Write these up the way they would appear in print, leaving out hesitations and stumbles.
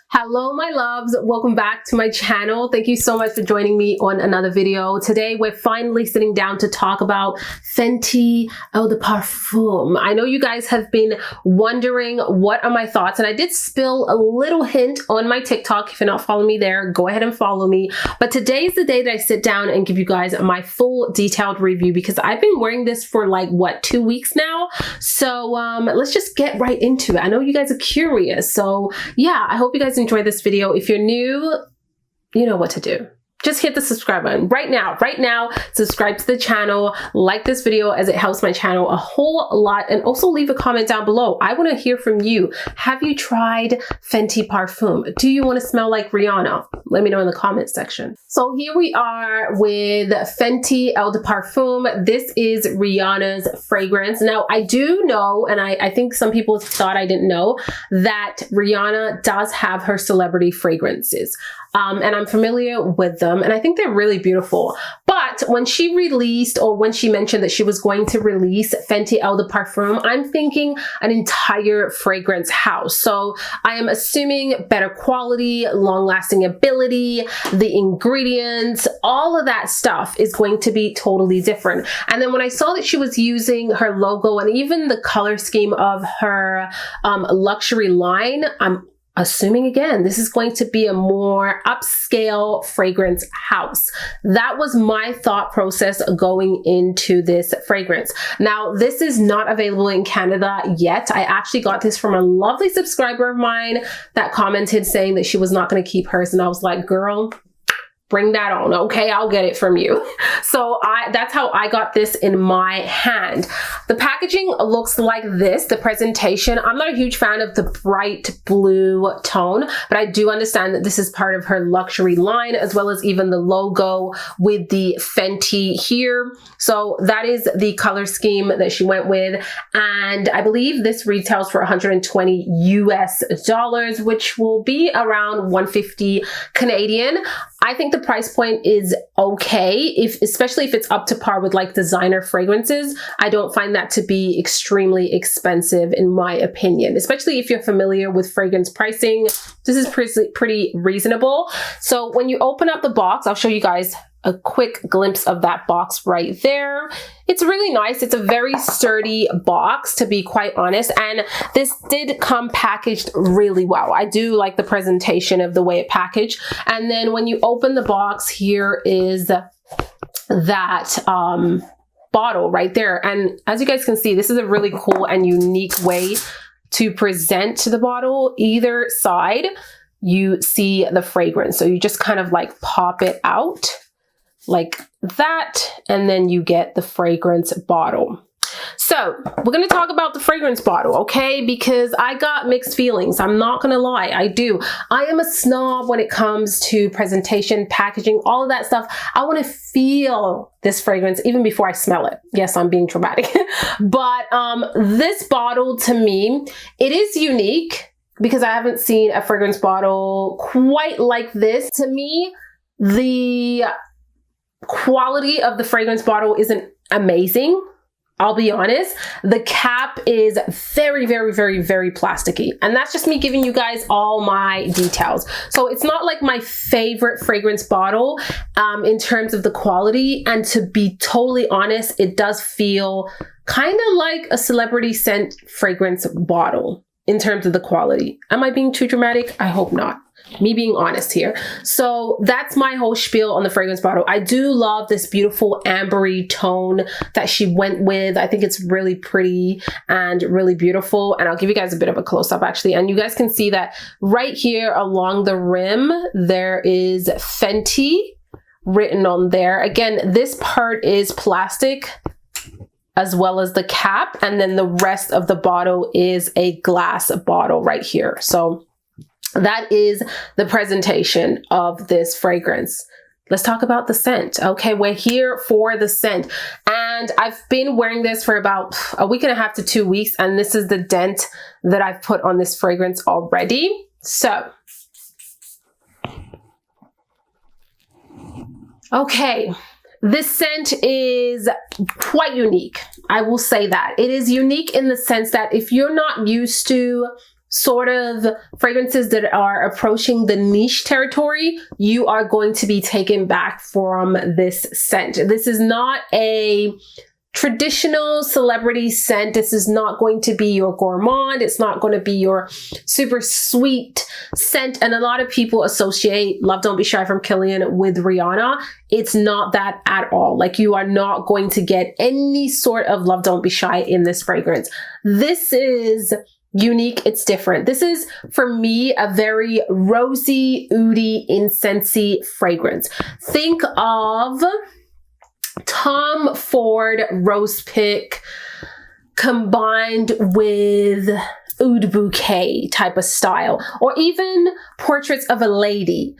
Hello my loves, welcome back to my channel. Thank you so much for joining me on another video. Today we're finally sitting down to talk about Fenty Eau de Parfum. I know you guys have been wondering what are my thoughts, and I did spill a little hint on my TikTok. If you're not following me there, go ahead and follow me. But today is the day that I sit down and give you guys my full detailed review because I've been wearing this for like what, 2 weeks now. So let's just get right into it. I know you guys are curious, so yeah, I hope you guys enjoy this video. If you're new, you know what to do. Just hit the subscribe button right now, subscribe to the channel, like this video as it helps my channel a whole lot, and also leave a comment down below. I want to hear from you. Have you tried Fenty Parfum? Do you want to smell like Rihanna? Let me know in the comment section. So here we are with Fenty Eau de Parfum. This is Rihanna's fragrance. Now I do know, and I think some people thought I didn't know, that Rihanna does have her celebrity fragrances. And I'm familiar with them, and I think they're really beautiful. But when she released, or when she mentioned that she was going to release Fenty Eau de Parfum, I'm thinking an entire fragrance house. So I am assuming better quality, long-lasting ability, the ingredients, all of that stuff is going to be totally different. And then when I saw that she was using her logo and even the color scheme of her luxury line, I'm assuming again, this is going to be a more upscale fragrance house. That was my thought process going into this fragrance. Now, this is not available in Canada yet. I actually got this from a lovely subscriber of mine that commented saying that she was not going to keep hers. And I was like, girl, bring that on, okay? I'll get it from you. So that's how I got this in my hand. The packaging looks like this, the presentation. I'm not a huge fan of the bright blue tone, but I do understand that this is part of her luxury line, as well as even the logo with the Fenty here. So that is the color scheme that she went with. And I believe this retails for $120 US, which will be around 150 Canadian. I think the price point is okay, especially if it's up to par with like designer fragrances. I don't find that to be extremely expensive in my opinion, especially if you're familiar with fragrance pricing. This is pretty reasonable. So when you open up the box, I'll show you guys a quick glimpse of that box right there. It's really nice. It's a very sturdy box, to be quite honest. And this did come packaged really well. I do like the presentation of the way it packaged. And then when you open the box, here is that bottle right there. And as you guys can see, this is a really cool and unique way to present the bottle. Either side, you see the fragrance. So you just kind of like pop it out like that, and then you get the fragrance bottle. So we're going to talk about the fragrance bottle, okay? Because I got mixed feelings. I'm not going to lie. I do. I am a snob when it comes to presentation, packaging, all of that stuff. I want to feel this fragrance even before I smell it. Yes, I'm being dramatic. But this bottle, to me, it is unique because I haven't seen a fragrance bottle quite like this. To me, the quality of the fragrance bottle isn't amazing. I'll be honest. The cap is very, very, very, very plasticky. And that's just me giving you guys all my details. So it's not like my favorite fragrance bottle in terms of the quality. And to be totally honest, it does feel kind of like a celebrity scent fragrance bottle in terms of the quality. Am I being too dramatic? I hope not. Me being honest here. So that's my whole spiel on the fragrance bottle. I do love this beautiful ambery tone that she went with. I think it's really pretty and really beautiful. And I'll give you guys a bit of a close-up actually. And you guys can see that right here along the rim, there is Fenty written on there. Again, this part is plastic as well as the cap. And then the rest of the bottle is a glass bottle right here. So that is the presentation of this fragrance. Let's talk about the scent. Okay, we're here for the scent. And I've been wearing this for about a week and a half to 2 weeks. And this is the dent that I've put on this fragrance already. So, okay. This scent is quite unique. I will say that. It is unique in the sense that if you're not used to sort of fragrances that are approaching the niche territory, you are going to be taken back from this scent. This is not a traditional celebrity scent. This is not going to be your gourmand. It's not going to be your super sweet scent. And a lot of people associate Love Don't Be Shy from Kilian with Rihanna. It's not that at all. Like, you are not going to get any sort of Love Don't Be Shy in this fragrance. This is unique. It's different. This is, for me, a very rosy, oudy, incensey fragrance. Think of Tom Ford Rose Pick combined with Oud Bouquet type of style, or even Portraits of a Lady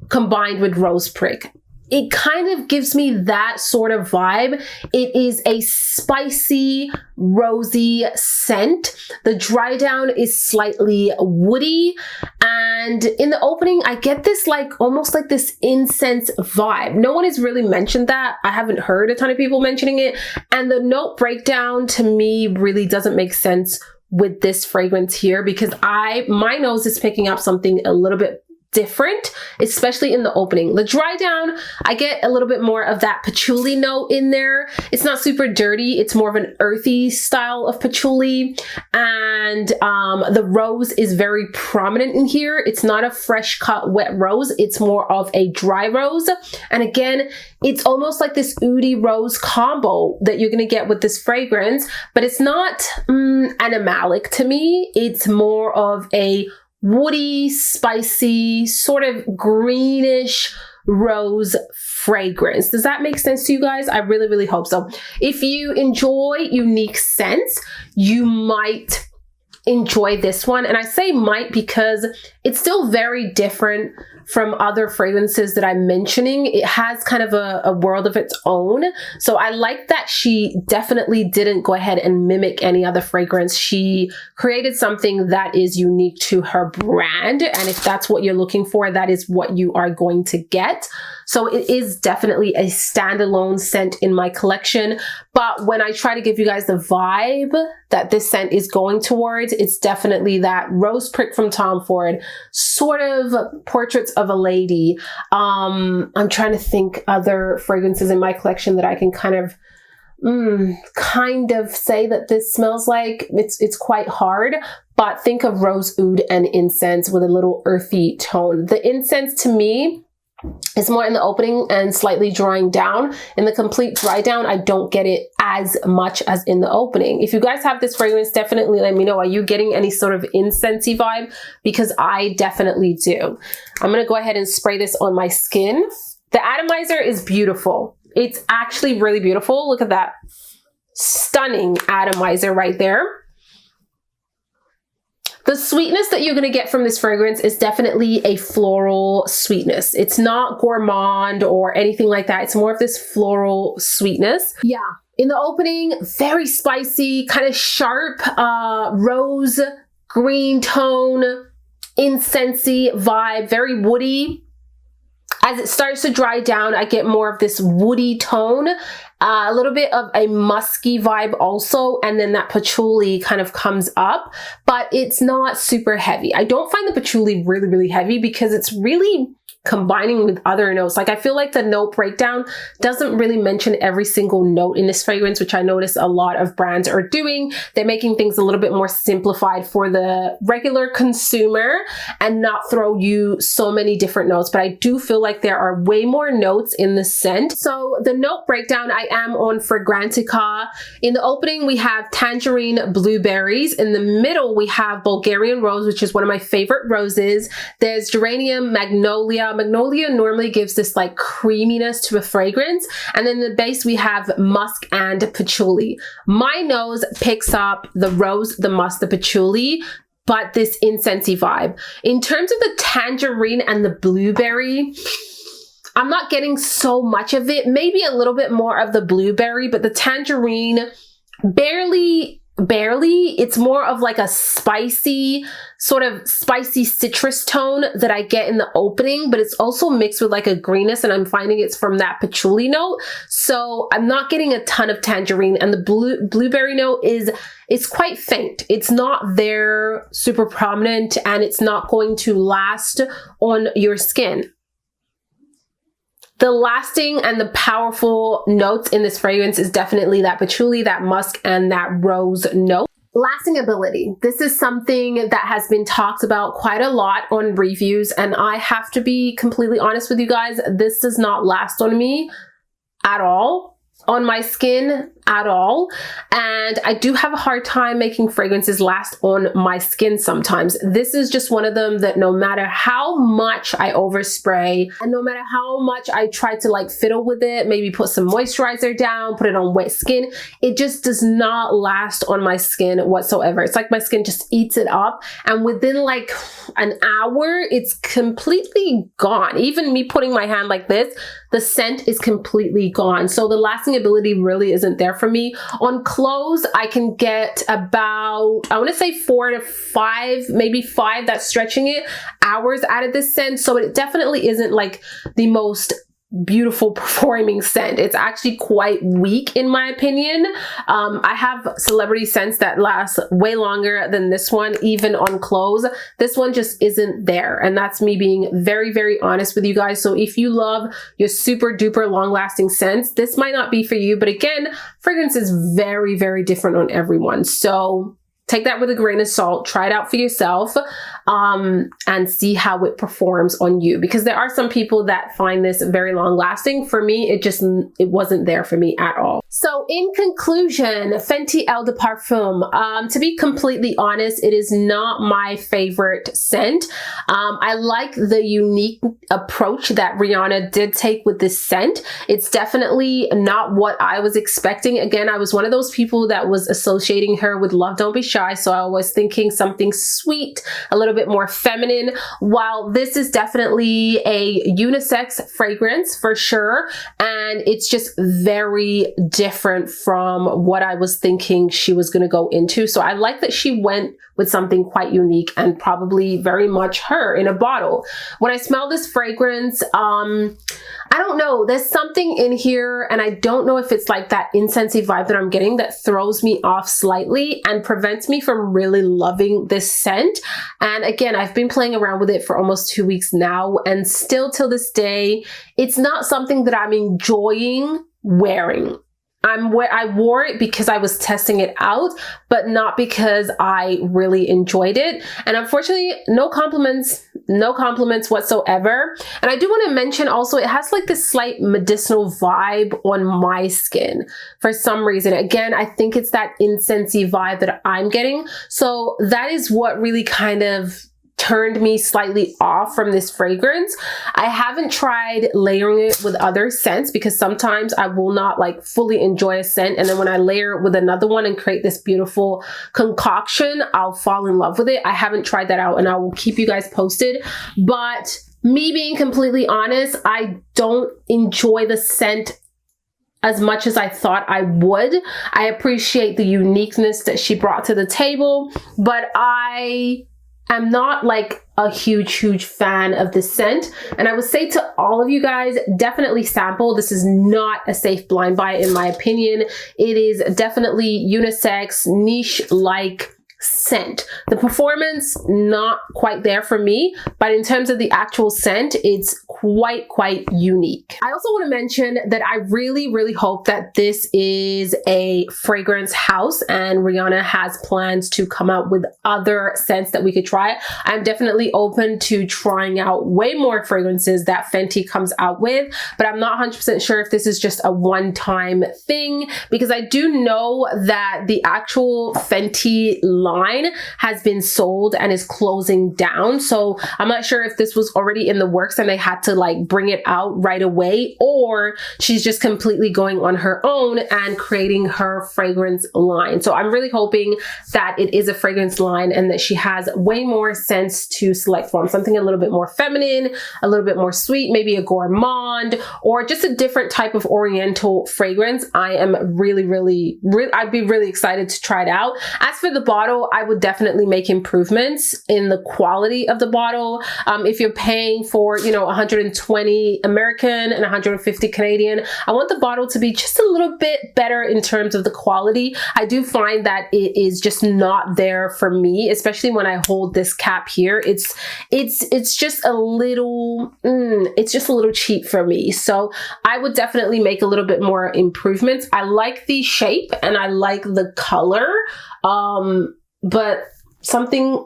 combined with Rose Pick. It kind of gives me that sort of vibe. It is a spicy, rosy scent. The dry down is slightly woody. And in the opening, I get this almost like this incense vibe. No one has really mentioned that. I haven't heard a ton of people mentioning it. And the note breakdown to me really doesn't make sense with this fragrance here, because my nose is picking up something a little bit different, especially in the opening. The dry down, I get a little bit more of that patchouli note in there. It's not super dirty. It's more of an earthy style of patchouli. And the rose is very prominent in here. It's not a fresh cut wet rose. It's more of a dry rose. And again, it's almost like this oudy rose combo that you're going to get with this fragrance, but it's not animalic to me. It's more of a woody, spicy, sort of greenish rose fragrance. Does that make sense to you guys? I really, really hope so. If you enjoy unique scents, you might enjoy this one. And I say might because it's still very different from other fragrances that I'm mentioning. It has kind of a world of its own. So I like that she definitely didn't go ahead and mimic any other fragrance. She created something that is unique to her brand. And if that's what you're looking for, that is what you are going to get. So it is definitely a standalone scent in my collection. But when I try to give you guys the vibe that this scent is going towards, it's definitely that Rose Prick from Tom Ford, sort of Portraits of a Lady. I'm trying to think other fragrances in my collection that I can kind of say that this smells like. It's quite hard, but think of rose oud and incense with a little earthy tone. The incense to me is more in the opening and slightly drying down. In the complete dry down, I don't get it as much as in the opening. If you guys have this fragrance, definitely let me know. Are you getting any sort of incensey vibe? Because I definitely do. I'm going to go ahead and spray this on my skin. The atomizer is beautiful. It's actually really beautiful. Look at that stunning atomizer right there. The sweetness that you're going to get from this fragrance is definitely a floral sweetness. It's not gourmand or anything like that. It's more of this floral sweetness. Yeah. In the opening, very spicy, kind of sharp, rose green tone, incensey vibe, very woody. As it starts to dry down, I get more of this woody tone, a little bit of a musky vibe also, and then that patchouli kind of comes up, but it's not super heavy. I don't find the patchouli really, really heavy because it's really combining with other notes. Like, I feel like the note breakdown doesn't really mention every single note in this fragrance, which I notice a lot of brands are doing. They're making things a little bit more simplified for the regular consumer and not throw you so many different notes. But I do feel like there are way more notes in the scent. So the note breakdown, I am on Fragrantica. In the opening, we have tangerine blueberries. In the middle, we have Bulgarian rose, which is one of my favorite roses. There's geranium, magnolia. Magnolia normally gives this like creaminess to a fragrance. And then in the base, we have musk and patchouli. My nose picks up the rose, the musk, the patchouli, but this incensey vibe. In terms of the tangerine and the blueberry, I'm not getting so much of it. Maybe a little bit more of the blueberry, but the tangerine barely barely. It's more of like a spicy, sort of spicy citrus tone that I get in the opening, but it's also mixed with like a greenness, and I'm finding it's from that patchouli note. So I'm not getting a ton of tangerine, and the blueberry note it's quite faint. It's not there super prominent, and it's not going to last on your skin. The lasting and the powerful notes in this fragrance is definitely that patchouli, that musk, and that rose note. Lasting ability. This is something that has been talked about quite a lot on reviews, and I have to be completely honest with you guys, this does not last on me at all, on my skin at all. And I do have a hard time making fragrances last on my skin sometimes. This is just one of them that no matter how much I overspray and no matter how much I try to like fiddle with it, maybe put some moisturizer down, put it on wet skin, it just does not last on my skin whatsoever. It's like my skin just eats it up, and within like an hour, it's completely gone. Even me putting my hand like this, the scent is completely gone. So the lasting ability really isn't there for me. On clothes, I can get about, I want to say 4 to 5, maybe 5, that's stretching it, hours out of this scent. So it definitely isn't like the most beautiful performing scent. It's actually quite weak in my opinion. I have celebrity scents that last way longer than this one, even on clothes. This one just isn't there, and that's me being very, very honest with you guys. So if you love your super duper long lasting scents, this might not be for you, but again, fragrance is very, very different on everyone. So take that with a grain of salt, try it out for yourself, and see how it performs on you. Because there are some people that find this very long lasting. For me, it wasn't there for me at all. So in conclusion, Fenty Eau de Parfum, to be completely honest, it is not my favorite scent. I like the unique approach that Rihanna did take with this scent. It's definitely not what I was expecting. Again, I was one of those people that was associating her with Love Don't Be Shy. So I was thinking something sweet, a little bit more feminine, while this is definitely a unisex fragrance for sure. And it's just very different from what I was thinking she was going to go into. So I like that she went with something quite unique and probably very much her in a bottle. When I smell this fragrance, I don't know, there's something in here, and I don't know if it's like that incensey vibe that I'm getting that throws me off slightly and prevents me from really loving this scent. And again, I've been playing around with it for almost 2 weeks now, and still till this day, it's not something that I'm enjoying wearing. I wore it because I was testing it out, but not because I really enjoyed it. And unfortunately, no compliments whatsoever. And I do want to mention also, it has like this slight medicinal vibe on my skin for some reason. Again, I think it's that incensey vibe that I'm getting. So that is what really kind of turned me slightly off from this fragrance. I haven't tried layering it with other scents because sometimes I will not like fully enjoy a scent, and then when I layer it with another one and create this beautiful concoction, I'll fall in love with it. I haven't tried that out, and I will keep you guys posted. But me being completely honest, I don't enjoy the scent as much as I thought I would. I appreciate the uniqueness that she brought to the table, but I'm not like a huge fan of this scent. And I would say to all of you guys, definitely sample. This is not a safe blind buy in my opinion. It is definitely unisex, niche-like scent. The performance, not quite there for me, but in terms of the actual scent, it's quite unique. I also want to mention that I really hope that this is a fragrance house and Rihanna has plans to come out with other scents that we could try. I'm definitely open to trying out way more fragrances that Fenty comes out with, but I'm not 100% sure if this is just a one-time thing, because I do know that the actual Fenty line has been sold and is closing down. So I'm not sure if this was already in the works and they had to to like bring it out right away, or she's just completely going on her own and creating her fragrance line. So I'm really hoping that it is a fragrance line and that she has way more scents to select from. Something a little bit more feminine, a little bit more sweet, maybe a gourmand, or just a different type of oriental fragrance. I am I'd be really excited to try it out. As for the bottle, I would definitely make improvements in the quality of the bottle. If you're paying for, you know, 120 American and 150 Canadian, I want the bottle to be just a little bit better in terms of the quality. I do find that it is just not there for me, especially when I hold this cap here. It's just a little, it's just a little cheap for me. So I would definitely make a little bit more improvements. I like the shape and I like the color, but something,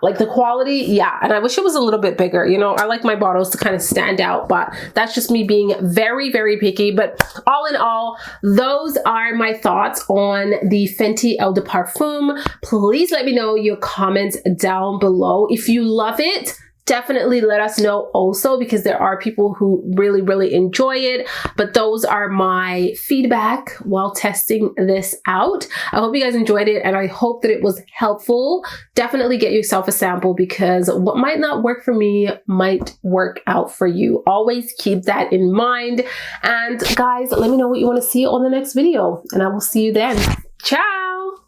like the quality, and I wish it was a little bit bigger. You know, I like my bottles to kind of stand out, but that's just me being very, very picky. But all in all, those are my thoughts on the Fenty Eau de Parfum. Please let me know your comments down below. If you love it, definitely let us know also, because there are people who really, really enjoy it. But those are my feedback while testing this out. I hope you guys enjoyed it and I hope that it was helpful. Definitely get yourself a sample, because what might not work for me might work out for you. Always keep that in mind. And guys, let me know what you want to see on the next video and I will see you then. Ciao!